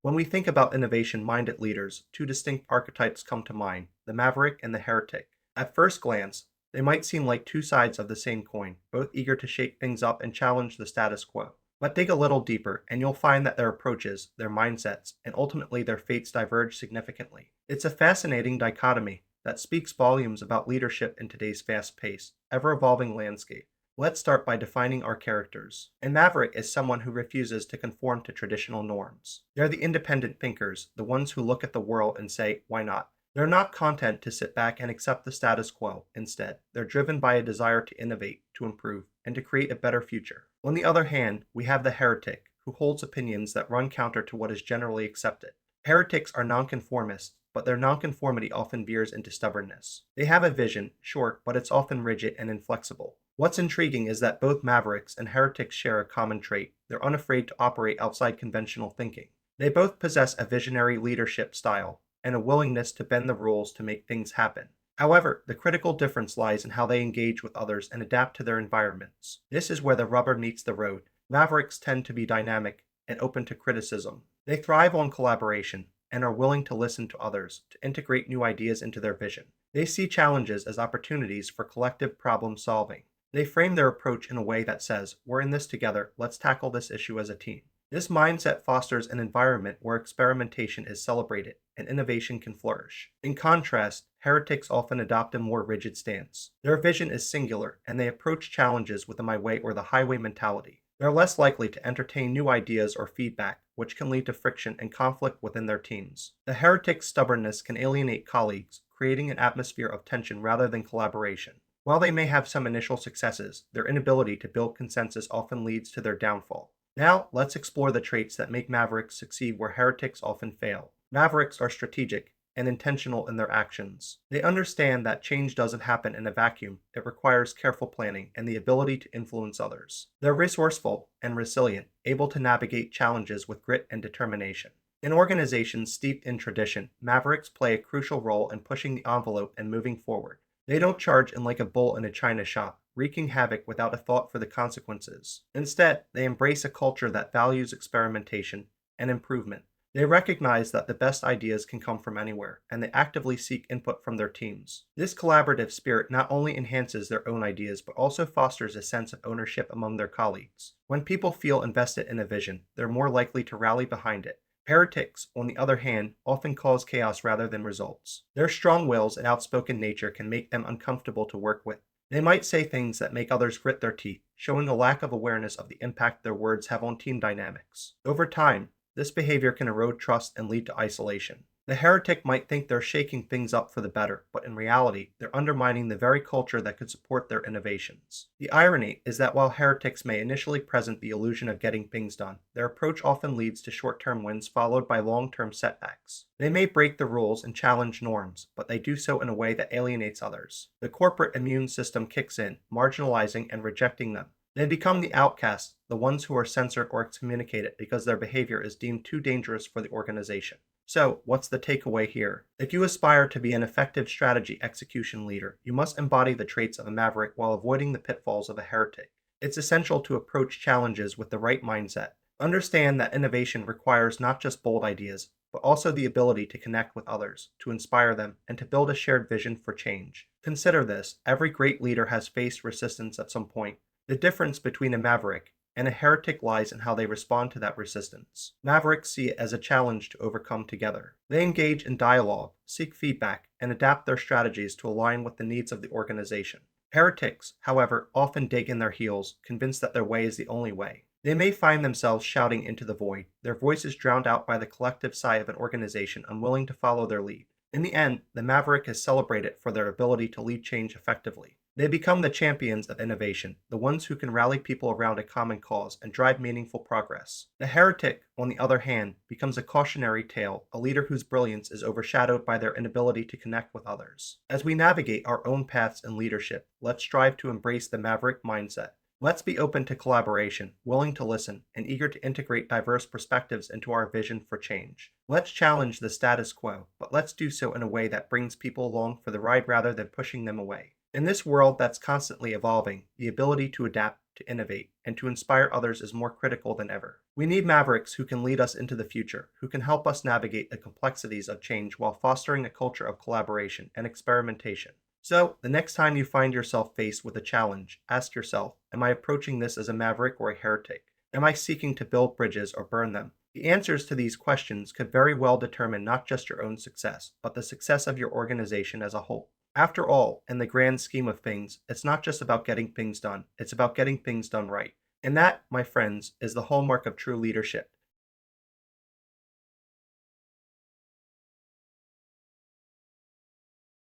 When we think about innovation-minded leaders, two distinct archetypes come to mind, the Maverick and the Heretic. At first glance, they might seem like two sides of the same coin, both eager to shake things up and challenge the status quo. But dig a little deeper, and you'll find that their approaches, their mindsets, and ultimately their fates diverge significantly. It's a fascinating dichotomy that speaks volumes about leadership in today's fast-paced, ever-evolving landscape. Let's start by defining our characters. A maverick is someone who refuses to conform to traditional norms. They're the independent thinkers, the ones who look at the world and say, why not? They're not content to sit back and accept the status quo. Instead, they're driven by a desire to innovate, to improve, and to create a better future. On the other hand, we have the heretic, who holds opinions that run counter to what is generally accepted. Heretics are nonconformists, but their nonconformity often veers into stubbornness. They have a vision, sure, but it's often rigid and inflexible. What's intriguing is that both mavericks and heretics share a common trait. They're unafraid to operate outside conventional thinking. They both possess a visionary leadership style and a willingness to bend the rules to make things happen. However, the critical difference lies in how they engage with others and adapt to their environments. This is where the rubber meets the road. Mavericks tend to be dynamic and open to criticism. They thrive on collaboration and are willing to listen to others, to integrate new ideas into their vision. They see challenges as opportunities for collective problem solving. They frame their approach in a way that says, we're in this together, let's tackle this issue as a team. This mindset fosters an environment where experimentation is celebrated and innovation can flourish. In contrast, heretics often adopt a more rigid stance. Their vision is singular, and they approach challenges with a my way or the highway mentality. They're less likely to entertain new ideas or feedback, which can lead to friction and conflict within their teams. The heretic's stubbornness can alienate colleagues, creating an atmosphere of tension rather than collaboration. While they may have some initial successes, their inability to build consensus often leads to their downfall. Now, let's explore the traits that make mavericks succeed where heretics often fail. Mavericks are strategic and intentional in their actions. They understand that change doesn't happen in a vacuum. It requires careful planning and the ability to influence others. They're resourceful and resilient, able to navigate challenges with grit and determination. In organizations steeped in tradition, mavericks play a crucial role in pushing the envelope and moving forward. They don't charge in like a bull in a china shop, wreaking havoc without a thought for the consequences. Instead, they embrace a culture that values experimentation and improvement. They recognize that the best ideas can come from anywhere, and they actively seek input from their teams. This collaborative spirit not only enhances their own ideas, but also fosters a sense of ownership among their colleagues. When people feel invested in a vision, they're more likely to rally behind it. Heretics, on the other hand, often cause chaos rather than results. Their strong wills and outspoken nature can make them uncomfortable to work with. They might say things that make others grit their teeth, showing a lack of awareness of the impact their words have on team dynamics. Over time, this behavior can erode trust and lead to isolation. The heretic might think they're shaking things up for the better, but in reality, they're undermining the very culture that could support their innovations. The irony is that while heretics may initially present the illusion of getting things done, their approach often leads to short-term wins followed by long-term setbacks. They may break the rules and challenge norms, but they do so in a way that alienates others. The corporate immune system kicks in, marginalizing and rejecting them. They become the outcasts, the ones who are censored or excommunicated because their behavior is deemed too dangerous for the organization. So, what's the takeaway here? If you aspire to be an effective strategy execution leader, you must embody the traits of a maverick while avoiding the pitfalls of a heretic. It's essential to approach challenges with the right mindset. Understand that innovation requires not just bold ideas, but also the ability to connect with others, to inspire them, and to build a shared vision for change. Consider this: every great leader has faced resistance at some point. The difference between a maverick and a heretic lies in how they respond to that resistance. Mavericks see it as a challenge to overcome together. They engage in dialogue, seek feedback, and adapt their strategies to align with the needs of the organization. Heretics, however, often dig in their heels, convinced that their way is the only way. They may find themselves shouting into the void, their voices drowned out by the collective sigh of an organization unwilling to follow their lead. In the end, the maverick is celebrated for their ability to lead change effectively. They become the champions of innovation, the ones who can rally people around a common cause and drive meaningful progress. The heretic, on the other hand, becomes a cautionary tale, a leader whose brilliance is overshadowed by their inability to connect with others. As we navigate our own paths in leadership, let's strive to embrace the maverick mindset. Let's be open to collaboration, willing to listen, and eager to integrate diverse perspectives into our vision for change. Let's challenge the status quo, but let's do so in a way that brings people along for the ride rather than pushing them away. In this world that's constantly evolving, the ability to adapt, to innovate, and to inspire others is more critical than ever. We need mavericks who can lead us into the future, who can help us navigate the complexities of change while fostering a culture of collaboration and experimentation. So, the next time you find yourself faced with a challenge, ask yourself, am I approaching this as a maverick or a heretic? Am I seeking to build bridges or burn them? The answers to these questions could very well determine not just your own success, but the success of your organization as a whole. After all, in the grand scheme of things, it's not just about getting things done, it's about getting things done right. And that, my friends, is the hallmark of true leadership.